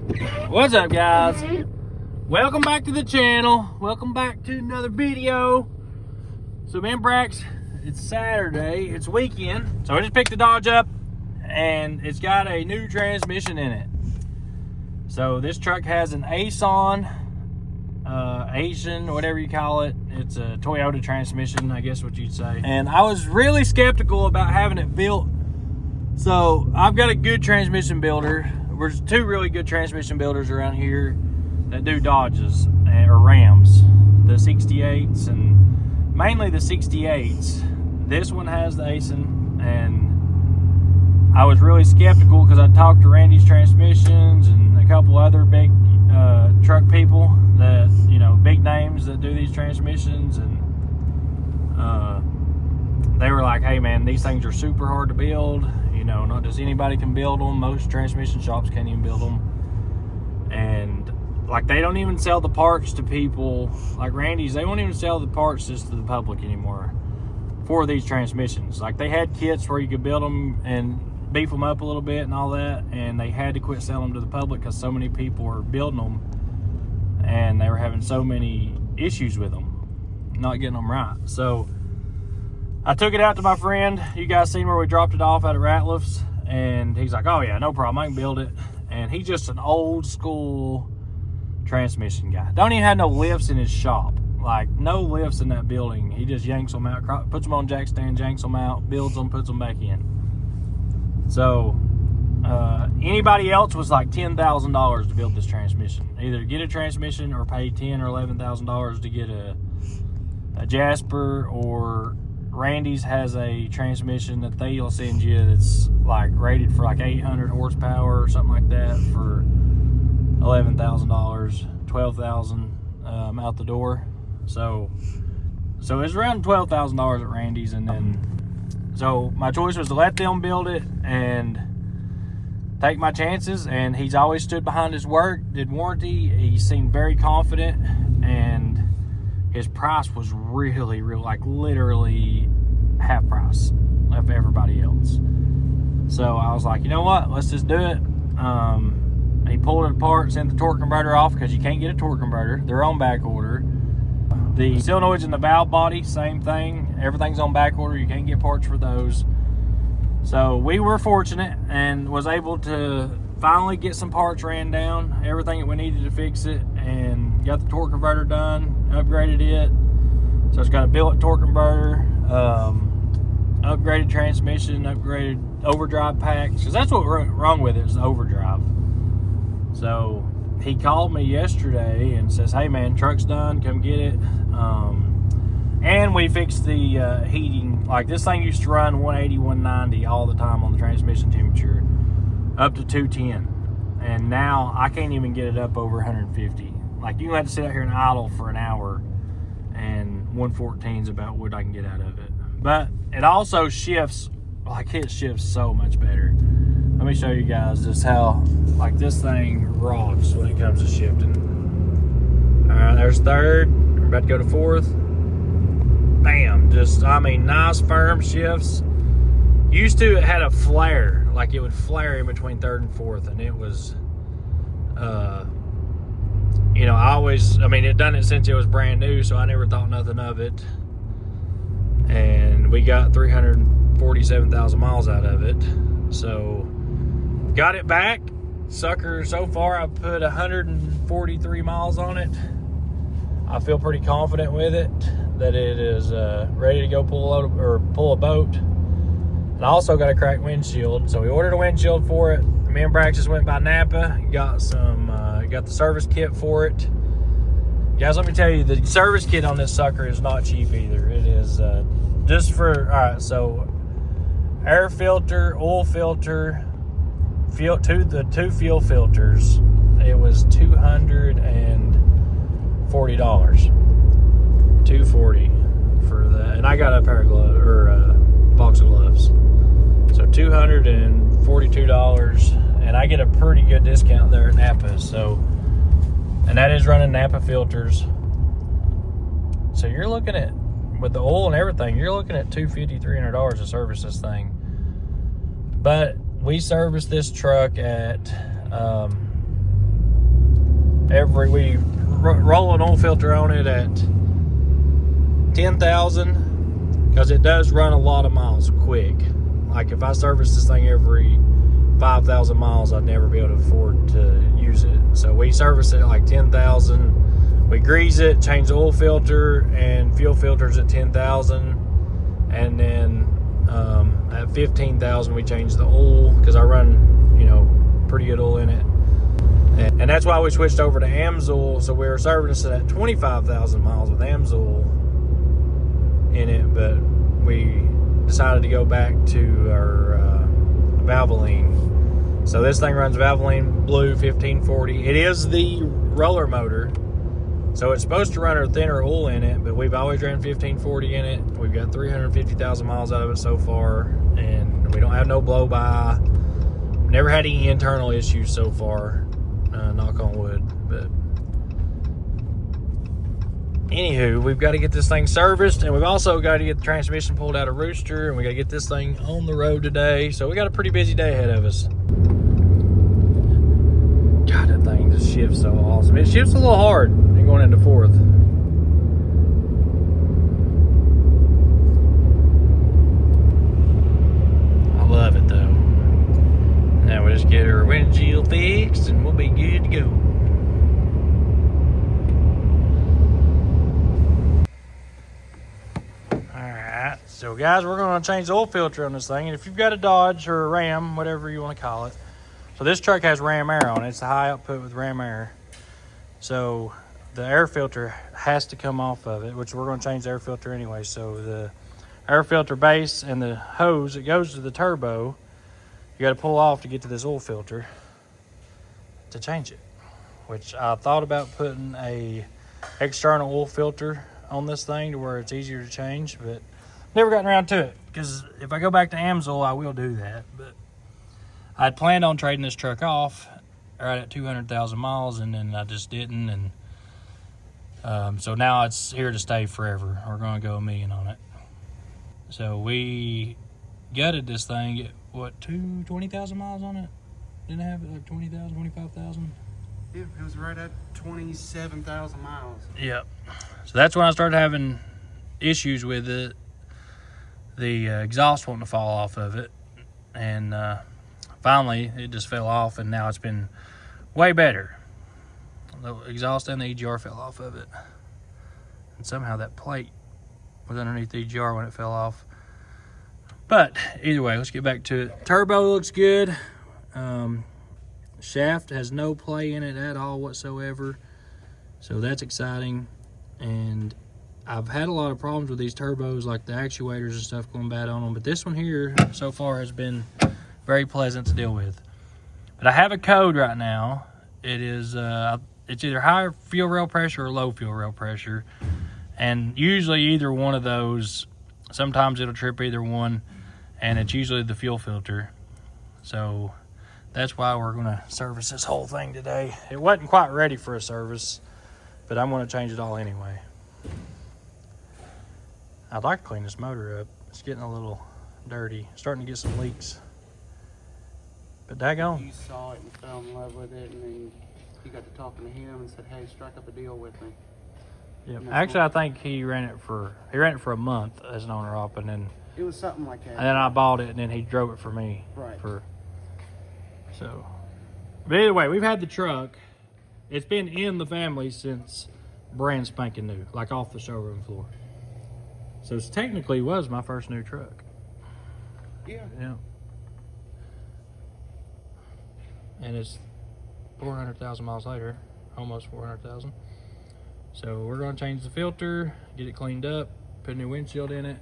What's up, guys? Welcome back to the channel. Welcome back to another video. So me and Brax, it's Saturday, it's weekend. So I just picked the Dodge up and it's got a new transmission in it. So this truck has an Ason, Asian, whatever you call it. It's a Toyota transmission, I guess what you'd say. And I was really skeptical about having it built. So I've got a good transmission builder. There's two really good transmission builders around here that do Dodges or Rams, the 68s and mainly the 68s. This one has the Ason, and I was really skeptical because I talked to Randy's Transmissions and a couple other big truck people that, you know, big names that do these transmissions, and they were like, hey man, these things are super hard to build. You know, not just anybody can build them. Most transmission shops can't even build them. And like, they don't even sell the parts to people like Randy's. They won't even sell the parts just to the public anymore for these transmissions. Like, they had kits where you could build them and beef them up a little bit and all that, and they had to quit selling them to the public because so many people were building them and they were having so many issues with them, not getting them right. So I took it out to my friend. You guys seen where we dropped it off at Ratliff's, and he's like, oh yeah, no problem, I can build it. And he's just an old school transmission guy. Don't even have no lifts in his shop. Like, no lifts in that building. He just yanks them out, puts them on jack stand, yanks them out, builds them, puts them back in. So anybody else was like $10,000 to build this transmission. Either get a transmission or pay $10,000 or $11,000 to get a Jasper, or Randy's has a transmission that they'll send you that's like rated for like 800 horsepower or something like that for $11,000, $12,000 out the door. So it's around $12,000 at Randy's. And then, so my choice was to let them build it and take my chances. And he's always stood behind his work, did warranty. He seemed very confident, and his price was really, like literally half price of everybody else. So I was like, you know what? Let's just do it. He pulled it apart, sent the torque converter off because you can't get a torque converter. They're on back order. The solenoids in the valve body, same thing. Everything's on back order. You can't get parts for those. So we were fortunate and was able to finally get some parts ran down, everything that we needed to fix it, and got the torque converter done, upgraded it. So it's got a billet torque converter, upgraded transmission, upgraded overdrive packs, because that's what's wrong with it, is the overdrive. So he called me yesterday and says, hey man, truck's done, come get it. And we fixed the heating. Like, this thing used to run 180, 190 all the time on the transmission temperature, up to 210. And now I can't even get it up over 150. Like, you have to sit out here and idle for an hour, and 114 is about what I can get out of it. But it also shifts, like, it shifts so much better. Let me show you guys just how, like, this thing rocks when it comes to shifting. All right, there's third. We're about to go to fourth. Bam, just, I mean, nice firm shifts. Used to, it had a flare, like it would flare in between third and fourth, and it was, you know, I mean, it done it since it was brand new, so I never thought nothing of it. And we got 347,000 miles out of it. So got it back. Sucker, so far I've put 143 miles on it. I feel pretty confident with it that it is ready to go pull a boat. And I also got a cracked windshield, so we ordered a windshield for it. Me and Brax just went by Napa, got the service kit for it. Guys, let me tell you, the service kit on this sucker is not cheap either. It is just for, all right, so air filter, oil filter, the two fuel filters, it was $240. $240 for that. And I got a pair of gloves, or box of gloves. So $242, and I get a pretty good discount there at Napa. So, and that is running Napa filters. So you're looking at, with the oil and everything, you're looking at $250, $300 to service this thing. But we serviced this truck at we roll an oil filter on it at 10,000 because it does run a lot of miles quick. Like if I service this thing every 5,000 miles, I'd never be able to afford to use it. So we service it at like 10,000. We grease it, change the oil filter and fuel filters at 10,000, and then at 15,000 we change the oil because I run, you know, pretty good oil in it. And that's why we switched over to Amsoil. So we were servicing it at 25,000 miles with Amsoil in it, but we decided to go back to our Valvoline. So this thing runs Valvoline Blue 1540. It is the roller motor, so it's supposed to run a thinner oil in it, but we've always ran 1540 in it. We've got 350,000 miles out of it so far, and we don't have no blow by. Never had any internal issues so far, knock on wood. But anywho, we've got to get this thing serviced, and we've also got to get the transmission pulled out of Rooster, and we got to get this thing on the road today. So we got a pretty busy day ahead of us. God, that thing just shifts so awesome. It shifts a little hard and going into fourth. I love it though. Now we'll just get our windshield fixed and we'll be good to go. Alright, so guys, we're going to change the oil filter on this thing. And if you've got a Dodge or a Ram, whatever you want to call it. So this truck has Ram air on it. It's a high output with Ram air. So the air filter has to come off of it, which we're going to change the air filter anyway. So the air filter base and the hose that goes to the turbo, you got to pull off to get to this oil filter to change it. Which I thought about putting a external oil filter on this thing to where it's easier to change, but never gotten around to it. Because if I go back to Amsoil, I will do that. But I'd planned on trading this truck off right at 200,000 miles, and then I just didn't. And so now it's here to stay forever. We're going to go 1 million on it. So we gutted this thing at, what, 20,000 miles on it? Didn't it have it like 20,000, 25,000? Yeah, it was right at 27,000 miles. Yep. So that's when I started having issues with it. The exhaust wanting to fall off of it. And finally, it just fell off, and now it's been way better. The exhaust and the EGR fell off of it. And somehow that plate was underneath the EGR when it fell off. But either way, let's get back to it. Turbo looks good. Shaft has no play in it at all whatsoever. So that's exciting. And I've had a lot of problems with these turbos, like the actuators and stuff going bad on them. But this one here so far has been very pleasant to deal with. But I have a code right now. It is it's either high fuel rail pressure or low fuel rail pressure, and usually either one of those. Sometimes it'll trip either one, and it's usually the fuel filter. So that's why we're going to service this whole thing today. It wasn't quite ready for a service, but I'm going to change it all anyway. I'd like to clean this motor up. It's getting a little dirty, starting to get some leaks. But daggone. You saw it and fell in love with it, and then you got to talking to him and said, "Hey, strike up a deal with me." Yeah, actually, I think he ran it for a month as an owner op, and then it was something like that. And then I bought it, and then he drove it for me. Right. So, but anyway, we've had the truck. It's been in the family since brand spanking new, like off the showroom floor. So it technically was my first new truck. Yeah. Yeah. And it's 400,000 miles later, almost 400,000. So we're going to change the filter, get it cleaned up, put a new windshield in it.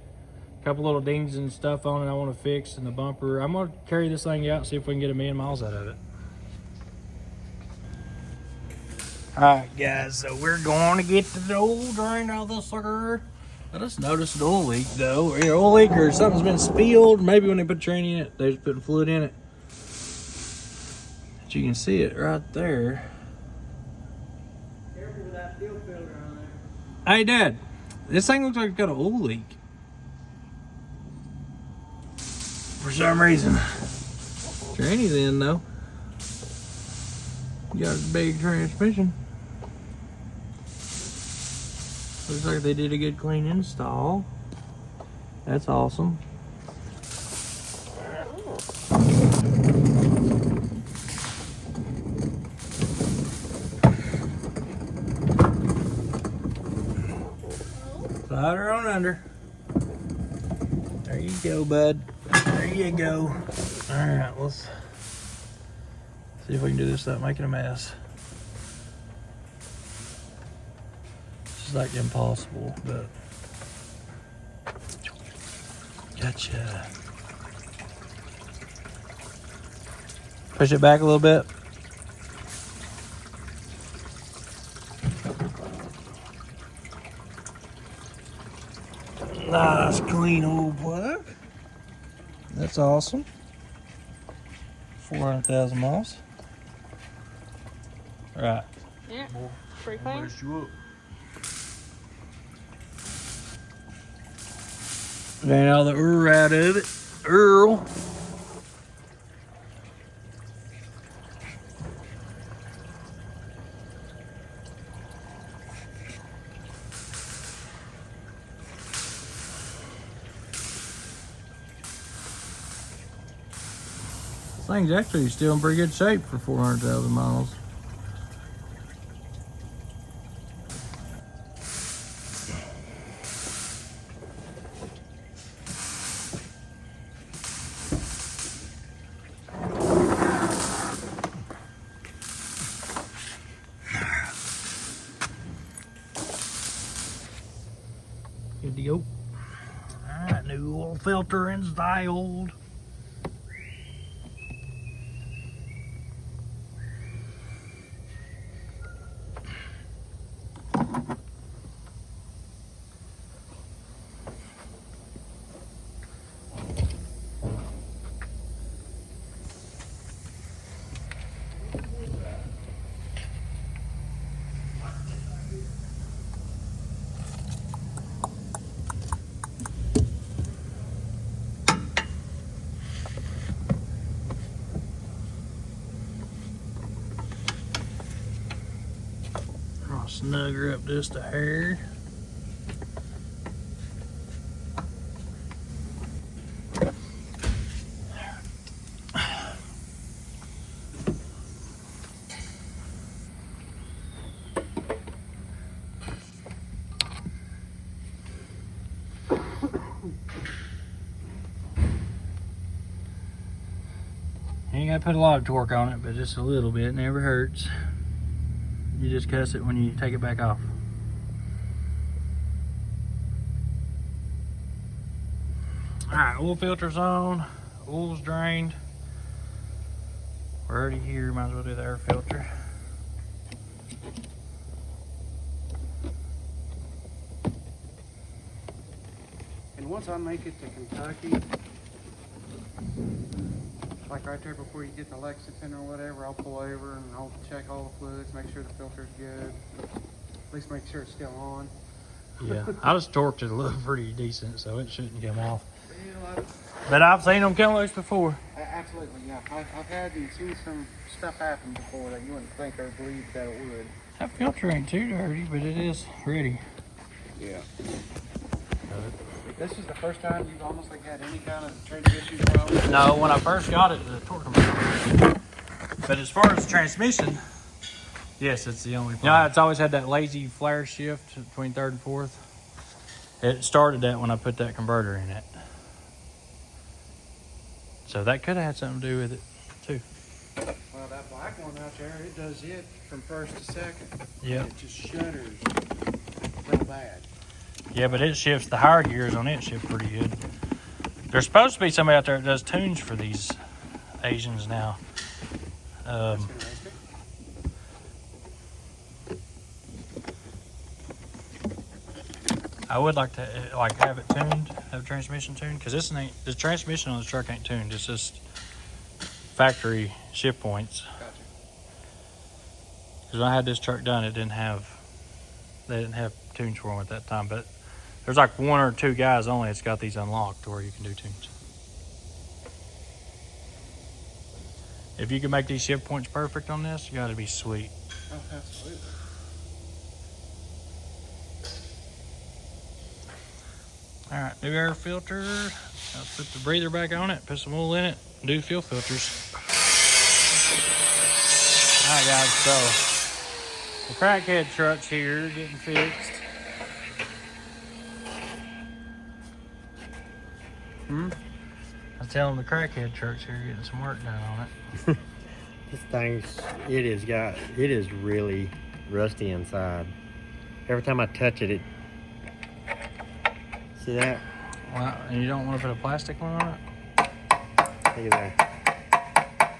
A couple little dings and stuff on it I want to fix in the bumper. I'm going to carry this thing out and see if we can get 1 million miles out of it. Alright guys, so we're going to get the oil drained out of this sucker. I just noticed an oil leak though. Either oil leak or something's been spilled. Maybe when they put train in it, they're just putting fluid in it. But you can see it right there. Careful with that fuel filter on there. Hey Dad, this thing looks like it's got an oil leak. For some reason. Tranny's in though. You got a big transmission. Looks like they did a good clean install. That's awesome. Slide her on under. There you go, bud. There you go. All right, let's see if we can do this without making a mess. This is like impossible, but gotcha. Push it back a little bit. Nice, clean old plug. That's awesome. 400,000 miles. All right. Yeah, pretty clean. Drain all the out of it. Earl. This thing's actually still in pretty good shape for 400,000 miles. Good to go. Alright, new oil filter installed. I'll snug her up just a hair. You ain't gotta put a lot of torque on it, but just a little bit, never hurts. You just cuss it when you take it back off. Alright, oil filter's on, oil's drained. We're already here, might as well do the air filter. And once I make it to Kentucky, like right there before you get to Lexington or whatever, I'll pull over and I'll check all the fluids, make sure the filter's good. At least make sure it's still on. Yeah, I just torqued it a little pretty decent, so it shouldn't come off. Well, But I've seen them come loose before. absolutely, yeah. I've had and seen some stuff happen before that you wouldn't think or believe that it would. That filter ain't too dirty, but it is ready. Yeah. This is the first time you've almost like had any kind of transmission problem? No, when I first got it, the torque was. But as far as the transmission, yes, it's the only problem. Yeah, it's always had that lazy flare shift between third and fourth. It started that when I put that converter in it. So that could have had something to do with it, too. Well, that black one out there, it does it from first to second. Yeah. It just shudders real bad. Yeah, but it shifts, the higher gears on it shift pretty good. There's supposed to be somebody out there that does tunes for these Asians now. That's interesting. I would like to have it tuned, have transmission tuned, because the transmission on this truck ain't tuned. It's just factory shift points. Gotcha. Because when I had this truck done, they didn't have tunes for them at that time. But there's like one or two guys only that's got these unlocked where you can do tunes. If you can make these shift points perfect on this, you got to be sweet. Oh, absolutely. All right, new air filter. I'll put the breather back on it, put some oil in it, do fuel filters. All right, guys, so the crackhead truck's here getting fixed. I was telling the crackhead truck's here getting some work done on it. This thing's, it is really rusty inside. Every time I touch it, see that? Well, and you don't want to put a plastic one on it? Look at that.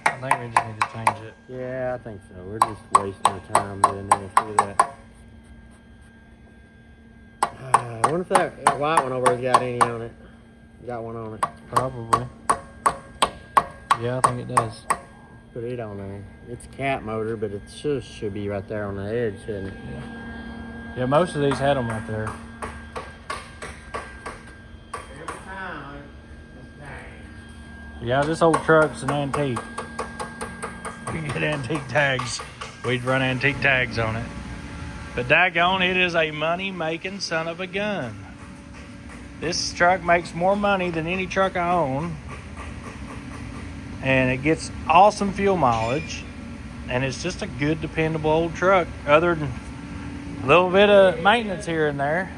I think we just need to change it. Yeah, I think so. We're just wasting our time doing this. Look at that. I wonder if that white one over there's got any on it. Got one on it. Probably. Yeah, I think it does. Put it on there. It's a cat motor, but it should be right there on the edge, shouldn't it? Yeah, most of these had them right there. Yeah, this old truck's an antique. We can get antique tags. We'd run antique tags on it. But daggone, it is a money-making son of a gun. This truck makes more money than any truck I own. And it gets awesome fuel mileage. And it's just a good, dependable old truck. Other than a little bit of maintenance here and there.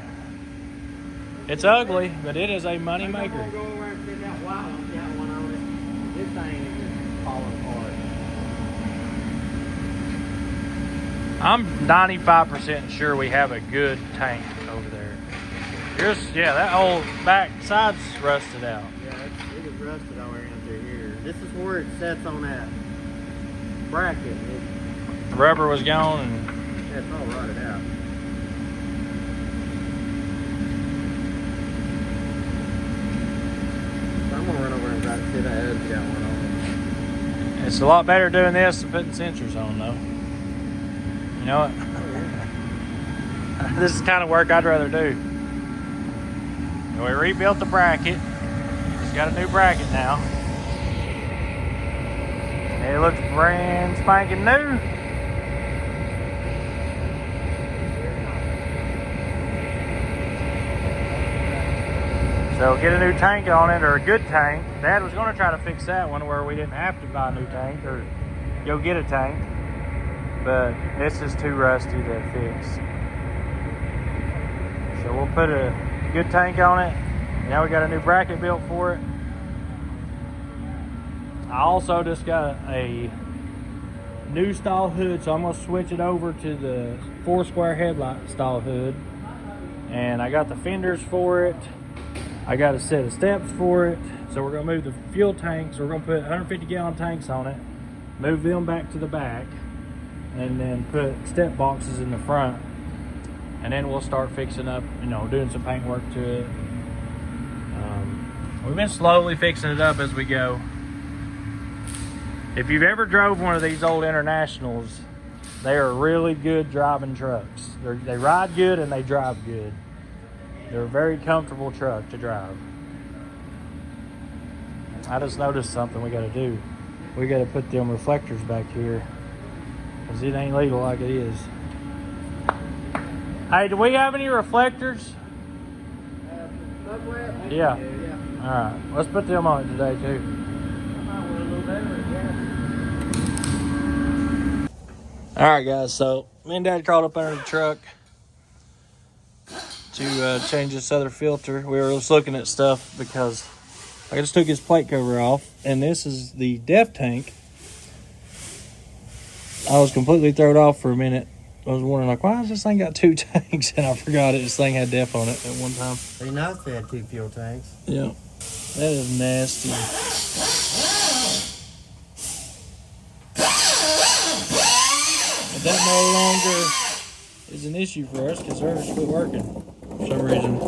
It's ugly, but it is a money maker. I'm gonna go over and pick that white one. Got one on it. This thing is just falling apart. I'm 95% sure we have a good tank over there. Yeah, that whole back side's rusted out. Yeah, it is rusted all around through here. This is where it sets on that bracket. The rubber was gone and It's all rotted out. I'm gonna run over and try to see that edge got one on it. it's a lot better doing this than putting sensors on though. You know what? This is the kind of work I'd rather do. We rebuilt the bracket. It's got a new bracket now. It looks brand spanking new. So get a new tank on it, or a good tank. Dad was going to try to fix that one where we didn't have to buy a new tank or go get a tank. But this is too rusty to fix. So we'll put a good tank on it. Now we got a new bracket built for it. I also just got a new style hood, so I'm going to switch it over to the 4-square headlight style hood. And I got the fenders for it. I got a set of steps for it. So we're going to move the fuel tanks. We're going to put 150-gallon tanks on it, move them back to the back, and then put step boxes in the front. And then we'll start fixing up, doing some paint work to it. We've been slowly fixing it up as we go. If you've ever drove one of these old Internationals, they are really good driving trucks. They ride good and they drive good. They're a very comfortable truck to drive. I just noticed something we got to do. We got to put them reflectors back here because it ain't legal like it is. Hey, do we have any reflectors? Yeah. All right. Let's put them on it today too. All right, guys. So me and Dad crawled up under the truck to change this other filter. We were just looking at stuff because I just took his plate cover off, and this is the DEF tank. I was completely thrown off for a minute. I was wondering, why has this thing got 2 tanks? And I forgot it. This thing had DEF on it at one time. They nice they had 2 fuel tanks. Yeah. That is nasty. But that no longer is an issue for us because ours quit working for some reason.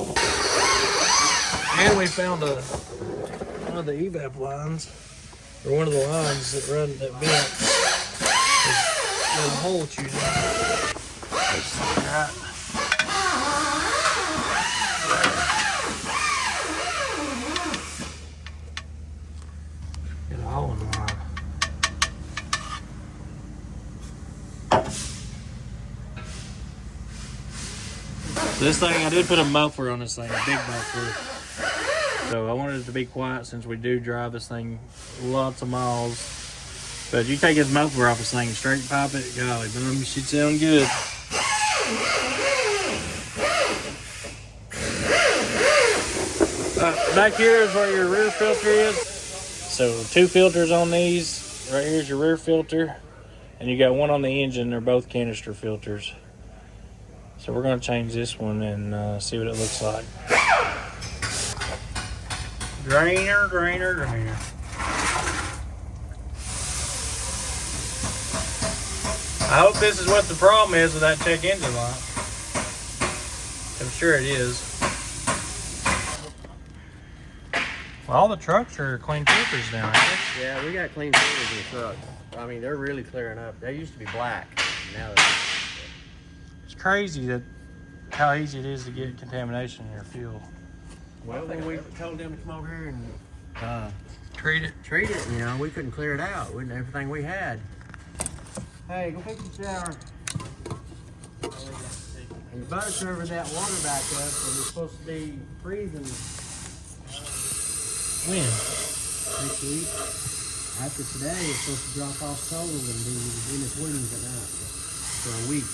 And we found one of the evap lines, or one of the lines that run that vent. There's a hole choosing. Right. Get a hole in the line. This thing, I did put a muffler on this thing, a big muffler. So I wanted it to be quiet since we do drive this thing lots of miles. But you take this muffler off this thing, straight pipe it, golly, boom, it should sound good. Back here is where your rear filter is. So 2 filters on these. Right here's your rear filter. And you got one on the engine. They're both canister filters. So we're going to change this one and see what it looks like. Drainer, drainer, drainer. I hope this is what the problem is with that check engine light. I'm sure it is. Well, all the trucks are clean filters down here. Yeah, we got clean filters in the trucks. I mean, they're really clearing up. They used to be black. Now they're... It's crazy that how easy it is to get contamination in your fuel. Well, when we told them to come over here and Treat it. treat it, you know, we couldn't clear it out with everything we had. Hey, go take a shower. And you better cover that water back up, and it's supposed to be freezing When? next week. After today, it's supposed to drop off cold and be in its wings at night for a week.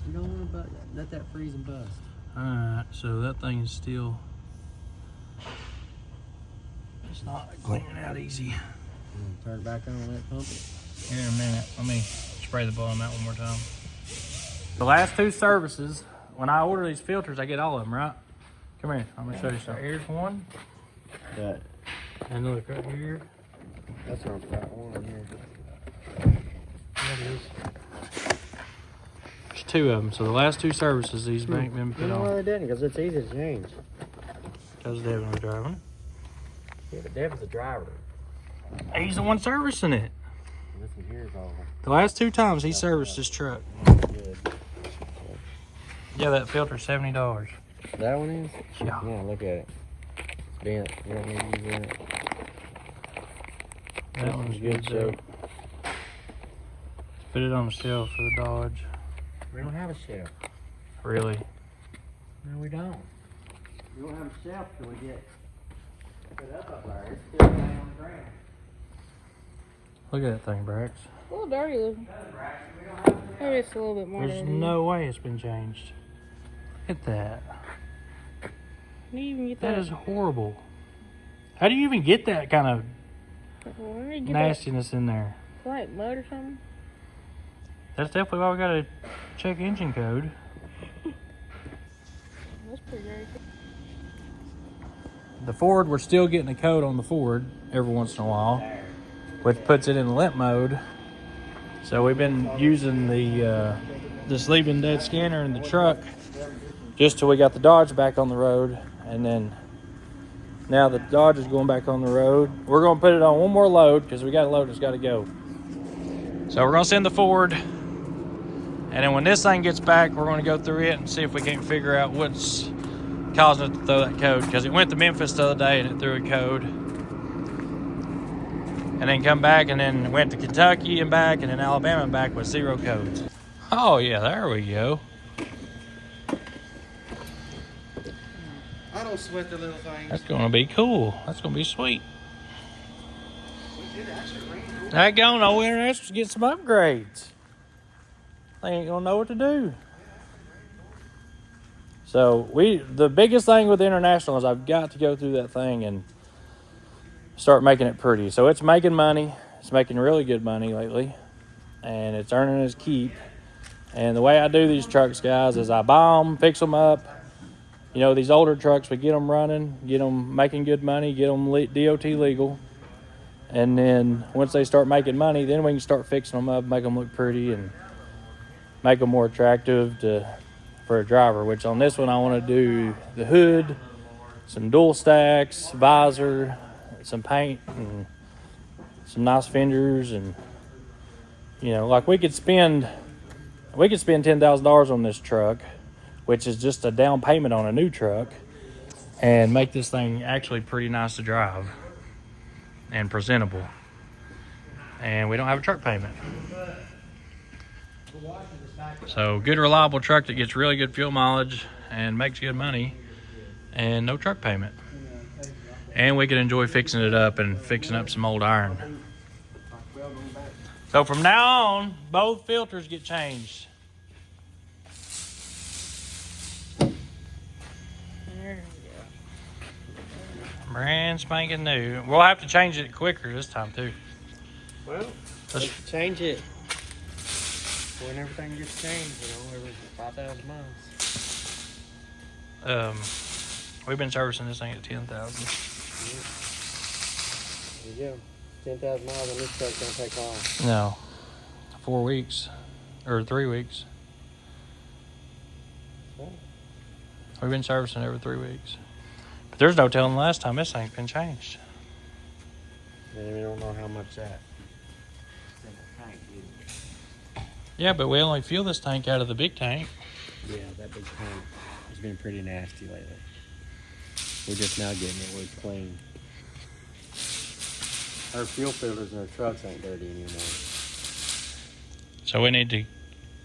You don't want to let that freeze and bust. Alright, so that thing is still... It's not cleaning out easy. Turn it back on and let pump it. Here in a minute. Let me spray the bottom out one more time. The last 2 services, when I order these filters, I get all of them, right? Come here, I'm gonna show you something. Here's one. That, And look right here. that's what I've got one here. That is. There's 2 of them. So the last 2 services, these ain't been You put know why on. they didn't? Because it's easy to change. Because Devin was driving. Yeah, but Devin's the driver. He's the one servicing it. This one here is all The last 2 times he serviced this truck. good. Yeah, that filter's $70. That one is? Yeah. Yeah, look at it. It's bent. You don't need to use it. That one's good, so. Put it on the shelf for the Dodge. We don't have a shelf. Really? No, we don't. We don't have a shelf till we get put up there. It's still laying on the ground. Look at that thing, Brax. A little dirty looking. Maybe it's a little bit more There's dirty. no way it's been changed. Look at that. How do you even get That that? is horrible. How do you even get that kind of Where do you get nastiness in there? that? Like mud or something? That's definitely why we gotta check engine code. That's pretty dirty. The Ford, we're still getting a code on the Ford every once in a while, which puts it in limp mode. So we've been using the leaving dead scanner in the truck just till we got the Dodge back on the road, and then now the Dodge is going back on the road. We're gonna put it on one more load because we got a load that's got to go. So we're gonna send the Ford, and then when this thing gets back, we're gonna go through it and see if we can't figure out what's causing it to throw that code, because it went to Memphis the other day and it threw a code, and then come back and then went to Kentucky and back, and then Alabama and back with 0 codes. Oh yeah, there we go. I don't sweat the little things. That's gonna be cool. That's gonna be sweet. I go no internationals get some upgrades. They ain't gonna know what to do. So the biggest thing with international is I've got to go through that thing and start making it pretty. So it's making money. It's making really good money lately, and it's earning its keep. And the way I do these trucks, guys, is I buy them, fix them up. You know, these older trucks, we get them running, get them making good money, get them DOT legal. And then once they start making money, then we can start fixing them up, make them look pretty, and make them more attractive for a driver. Which on this one, I want to do the hood, some dual stacks, visor, some paint, and some nice fenders. And, you know, like we could spend $10,000 on this truck, which is just a down payment on a new truck, and make this thing actually pretty nice to drive and presentable. And we don't have a truck payment. So good, reliable truck that gets really good fuel mileage and makes good money, and no truck payment. And we can enjoy fixing it up and fixing up some old iron. So from now on, both filters get changed. There we go. Brand spanking new. We'll have to change it quicker this time too. Well, let's change it when everything gets changed, every 5,000 miles. We've been servicing this thing at 10,000. There you go. 10,000 miles on this truck don't take long. No, 4 weeks or 3 weeks. Okay. We've been servicing every 3 weeks. But there's no telling the last time this thing's been changed. And we don't know how much that. Yeah, but we only fuel this tank out of the big tank. Yeah, that big tank has been pretty nasty lately. We're just now getting it where it's clean. Our fuel filters in our trucks ain't dirty anymore. So we need to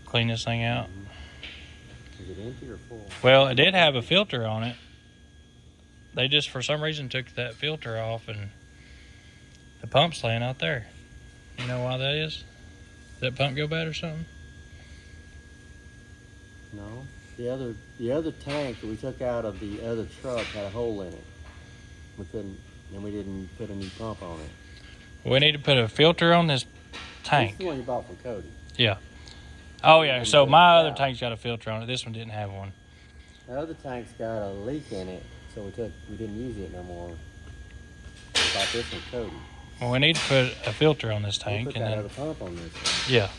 clean this thing out. Is it empty or full? Well, it did have a filter on it. They just, for some reason, took that filter off and the pump's laying out there. You know why that is? Did that pump go bad or something? No. The other tank that we took out of the other truck had a hole in it. We didn't put a new pump on it. We need to put a filter on this tank. That's the one you bought from Cody. Yeah. Oh, yeah. So my other tank's got a filter on it. This one didn't have one. The other tank's got a leak in it, so we didn't use it no more. We bought this from Cody. Well, we need to put a filter on this We tank. put And that then, other pump on this one. yeah.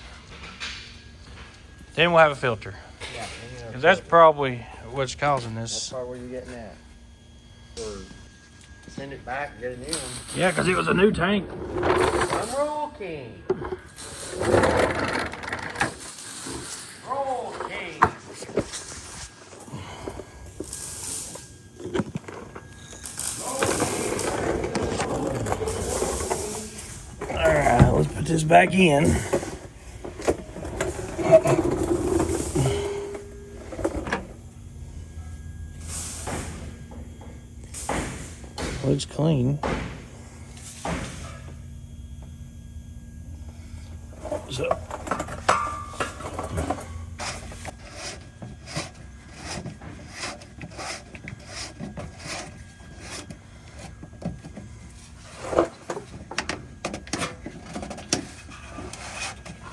Then we'll have a filter. Yeah. Because that's probably what's causing That's this. probably where you're getting at. Or send it back and get a new one. Yeah, because it was a new tank. I'm Roll King. Roll King. Alright, let's put this back in. Looks clean. So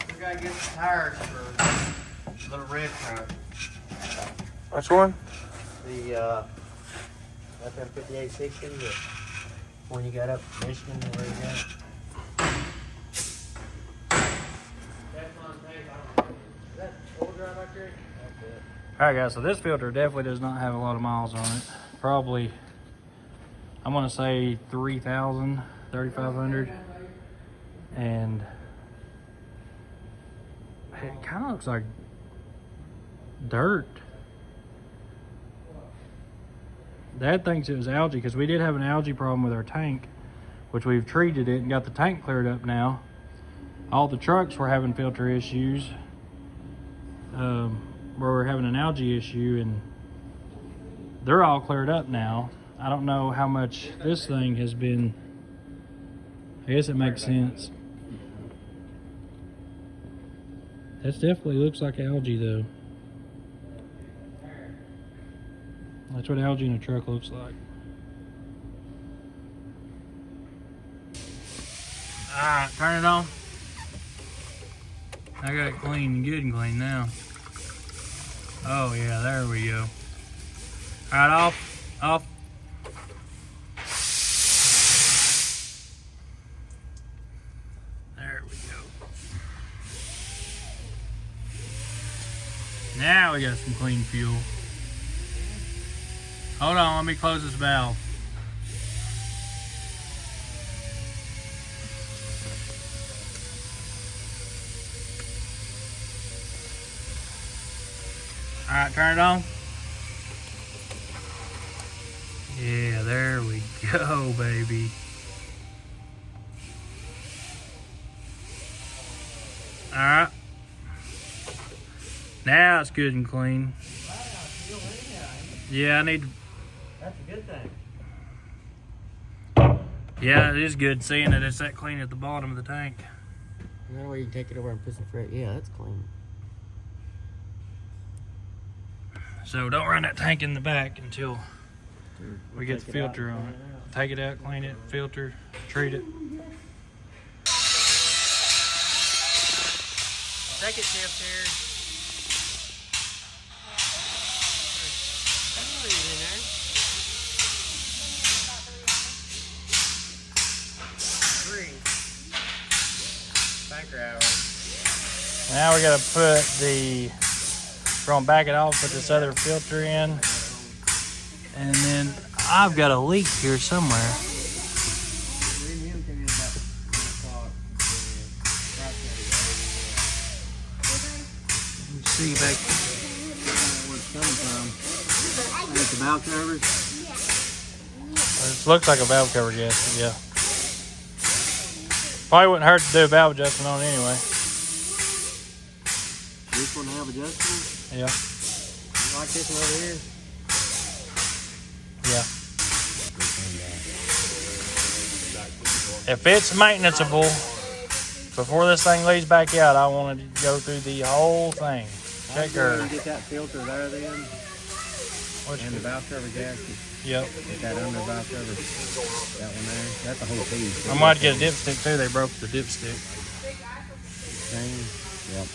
We gotta get the tires for the red truck. which one? The FM5860, the one you got up in Michigan, where you got it. Is that overdrive back there? That's it. Alright guys, so this filter definitely does not have a lot of miles on it. Probably, I'm gonna say 3,000, 3,500. And it kind of looks like dirt. Dad thinks it was algae because we did have an algae problem with our tank, which we've treated it and got the tank cleared up now. All the trucks were having filter issues, where we're having an algae issue, and they're all cleared up now. I don't know how much this thing has been. I guess it makes sense. That definitely looks like algae though. That's what algae in a truck looks like. Alright, turn it on. I got it clean, good and clean now. Oh yeah, there we go. Alright, off. There we go. Now we got some clean fuel. Hold on, let me close this valve. All right, turn it on. Yeah, there we go, baby. All right. Now it's good and clean. Yeah, I need to. That's a good thing. Yeah, it is good seeing it. It's that clean at the bottom of the tank. That way you can take it over and put some fresh. Yeah, that's clean. So don't run that tank in the back until we get the Take it out filter and on clean it. it out. Take it out, clean it, filter, treat it. Second shift here. Oh, he's in there. 3. Banker hour. Now we gotta put we're gonna back it off, put this other filter in. And then I've got a leak here somewhere. Him came in about 1 o'clock. Let me see back. Where it's coming from. I think the valve covers. It looks like a valve cover gasket, yeah. Probably wouldn't hurt to do a valve adjustment on it anyway. This one have adjustments. Yeah. You like this one over here? Yeah. If it's maintenanceable, before this thing leaves back out, I want to go through the whole thing. Check her. Get that filter there then, and the valve cover gasket. Yep. Get that under valve cover. That one there. That's a whole piece. I might get a dipstick too. They broke the dipstick. Yep.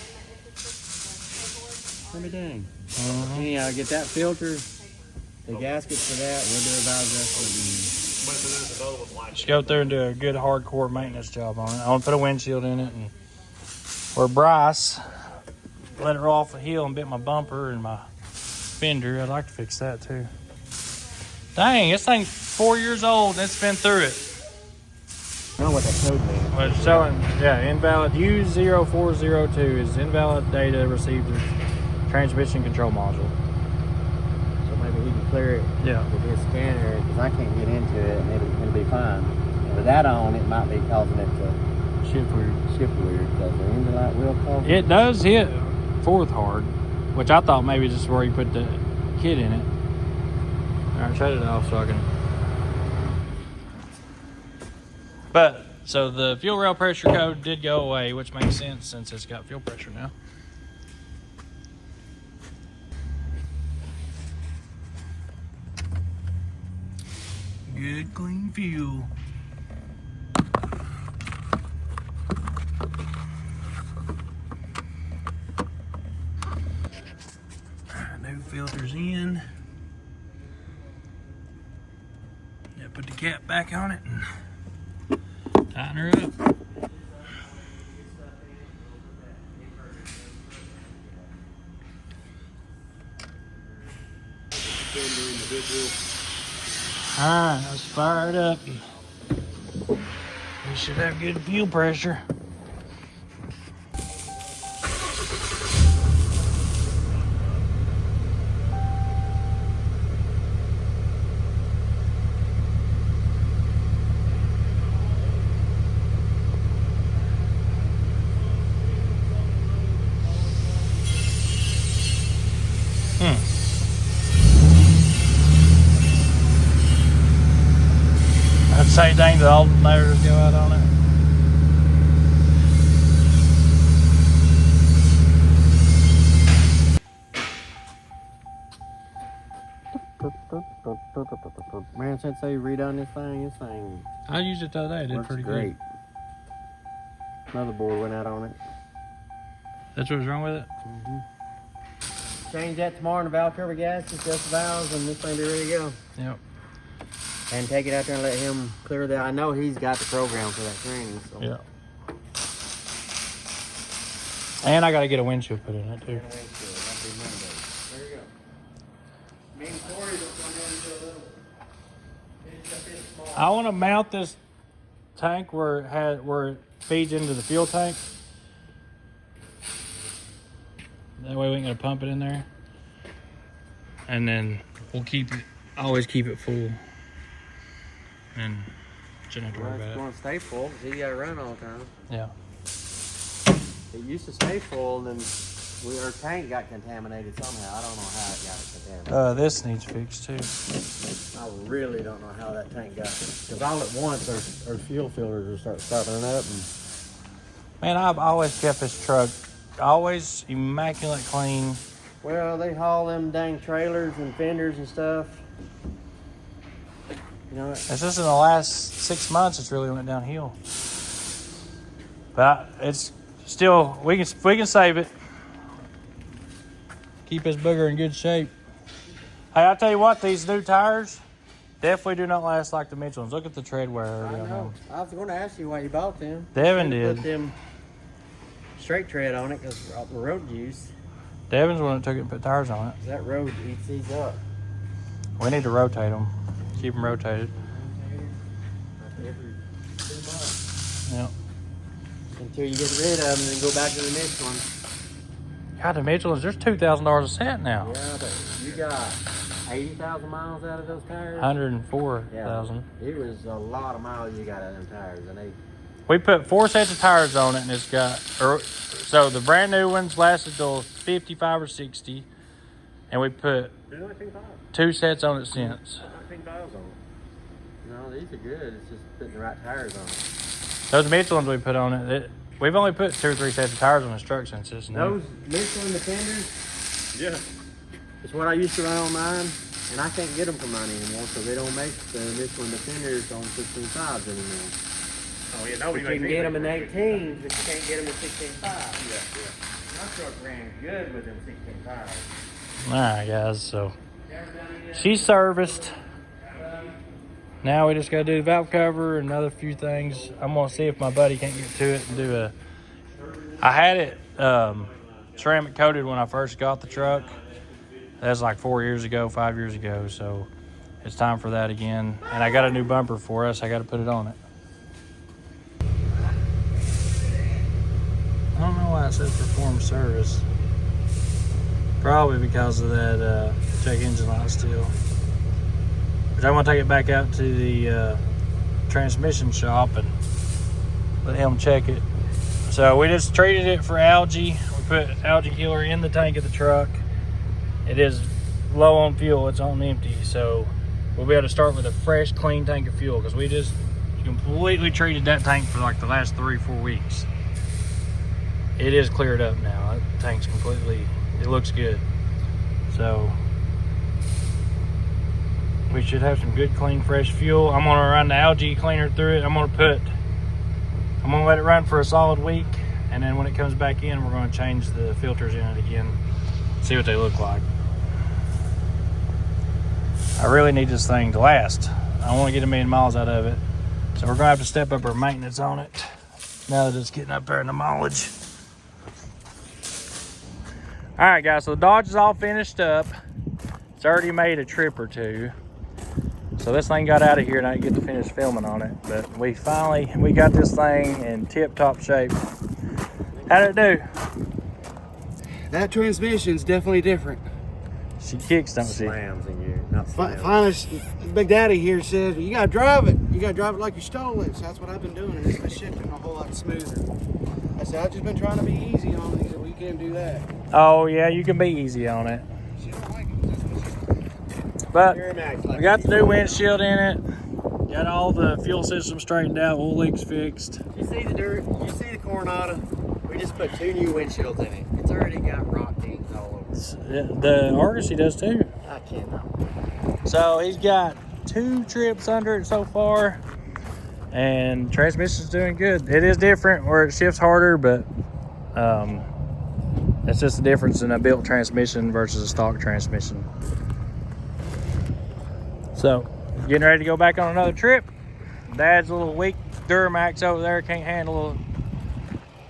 Pretty dang. Mhm. Anyhow, get that filter, the gaskets for that. We'll do a valve adjustment. Just go through and do a good hardcore maintenance job on it. I want to put a windshield in it. And where Bryce let her off a hill and bit my bumper and my fender, I'd like to fix that too. Dang, this thing's 4 years old and it's been through it. I don't know what that code means. Well, it's showing, yeah, invalid. U0402 is invalid data received with transmission control module. So maybe he can clear it Yeah. with his scanner because I can't get into it and it'll be fine. With that on, it might be causing it to Shift weird. shift weird because the engine light will cause it. It does hit fourth hard, which I thought maybe just where you put the kit in it. All right, shut it off so I can. But, so the fuel rail pressure code did go away, which makes sense since it's got fuel pressure now. Good clean fuel. New filters in. Yeah, put the cap back on it and tighten her up. Alright, let's fire it up. We should have good fuel pressure. I'd say dang the alternators go out on it. Man, since they redone this thing I used it the other day. It did works pretty great. good. Motherboard went out on it. That's what's wrong with it? Change that tomorrow in the valve cover gaskets, just the valves, and this thing be ready to go. Yep. And take it out there and let him clear that. I know he's got the program for that training. So. Yeah. And I got to get a windshield put in it too. There you go. Me and Corey will come in and do a little. It's a bit small. I want to mount this tank where it feeds into the fuel tank. That way we ain't gonna pump it in there. And then we'll always keep it full. And shouldn't have to Well, worry it's about going to stay full because he got to run all the time. it. Yeah. It used to stay full, and then Our tank got contaminated somehow. I don't know how it got contaminated. This needs fixed too. I really don't know how that tank got because all at once our fuel filters will start starting up. And Man, I've always kept this truck always immaculate clean. well, they haul them dang trailers and fenders and stuff. You know, It's just in the last 6 months it's really went downhill. But it's still we can save it. Keep this booger in good shape. Hey, I'll tell you what, these new tires definitely do not last like the Michelins. Look at the tread wear already on them. I was going to ask you why you bought them. Devin You did. should've Put them straight tread on it because the road use. Devin's the one that took it and put tires on it. That road eats these up. We need to rotate them. Keep them rotated. Every 2 months. Yep. Until you get rid of them and go back to the next one. God, the Michelins, there's $2,000 a set now. Yeah, but you got 80,000 miles out of those tires? 104,000. Yeah, it was a lot of miles you got out of them tires. And We put 4 sets of tires on it, and it's got, so the brand new ones lasted till 55 or 60, and we put 2 sets on it since. No, these are good. It's just putting the right tires on it. Those Michelins we put on it, we've only put 2 or 3 sets of tires on this truck since it's new. Those Michelin Defenders? Yeah. It's what I used to run on mine, and I can't get them for mine anymore, so they don't make the Michelin Defenders on 16.5s anymore. Oh yeah, nobody You can makes get them in anything. 18s, but you can't get them in 16.5s. Yeah. My truck ran good with them 16.5s. Alright, guys, so she's serviced. Now we just got to do the valve cover and another few things. I'm going to see if my buddy can't get to it and do I had it ceramic coated when I first got the truck. That's like 4 years ago, 5 years ago. So it's time for that again. And I got a new bumper for us. I got to put it on it. I don't know why it says perform service. Probably because of that check engine light still. But I'm gonna take it back out to the transmission shop and let him check it. So we just treated it for algae. We put algae killer in the tank of the truck. It is low on fuel, it's on empty. So we'll be able to start with a fresh, clean tank of fuel because we just completely treated that tank for like the last 3-4 weeks. It is cleared up now. That tank's completely, it looks good. So we should have some good, clean, fresh fuel. I'm gonna run the algae cleaner through it. I'm gonna let it run for a solid week, and then when it comes back in, we're gonna change the filters in it again, see what they look like. I really need this thing to last. I want to get 1 million miles out of it, so we're gonna have to step up our maintenance on it now that it's getting up there in the mileage. All right, guys, so the Dodge is all finished up. It's already made a trip or 2. So this thing got out of here and I didn't get to finish filming on it. But we got this thing in tip-top shape. How'd it do? That transmission's definitely different. She kicks, don't she? Slams in you, not slams. Finally, Big Daddy here says, you gotta drive it. You gotta drive it like you stole it. So that's what I've been doing, and it's been shifting a whole lot smoother. I said, I've just been trying to be easy on these, and we can't do that. Oh, yeah, you can be easy on it. She don't like it. That's what she's But we got the new windshield in it. Got all the fuel system straightened out, oil leaks fixed. You see the dirt? You see the Coronado? We just put 2 new windshields in it. It's already got rock dings all over. The Argosy does too. I cannot. So he's got 2 trips under it so far, and transmission's doing good. It is different where it shifts harder, but it's just the difference in a built transmission versus a stock transmission. So getting ready to go back on another trip. Dad's a little weak Duramax over there, can't handle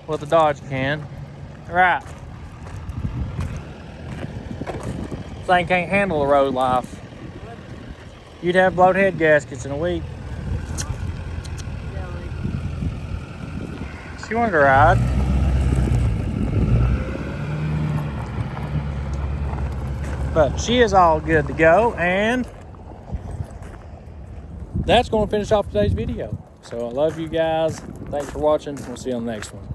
what the Dodge can. All right. This thing can't handle the road life. You'd have blown head gaskets in a week. She wanted to ride. But she is all good to go, and that's going to finish off today's video. So I love you guys. Thanks for watching. We'll see you on the next one.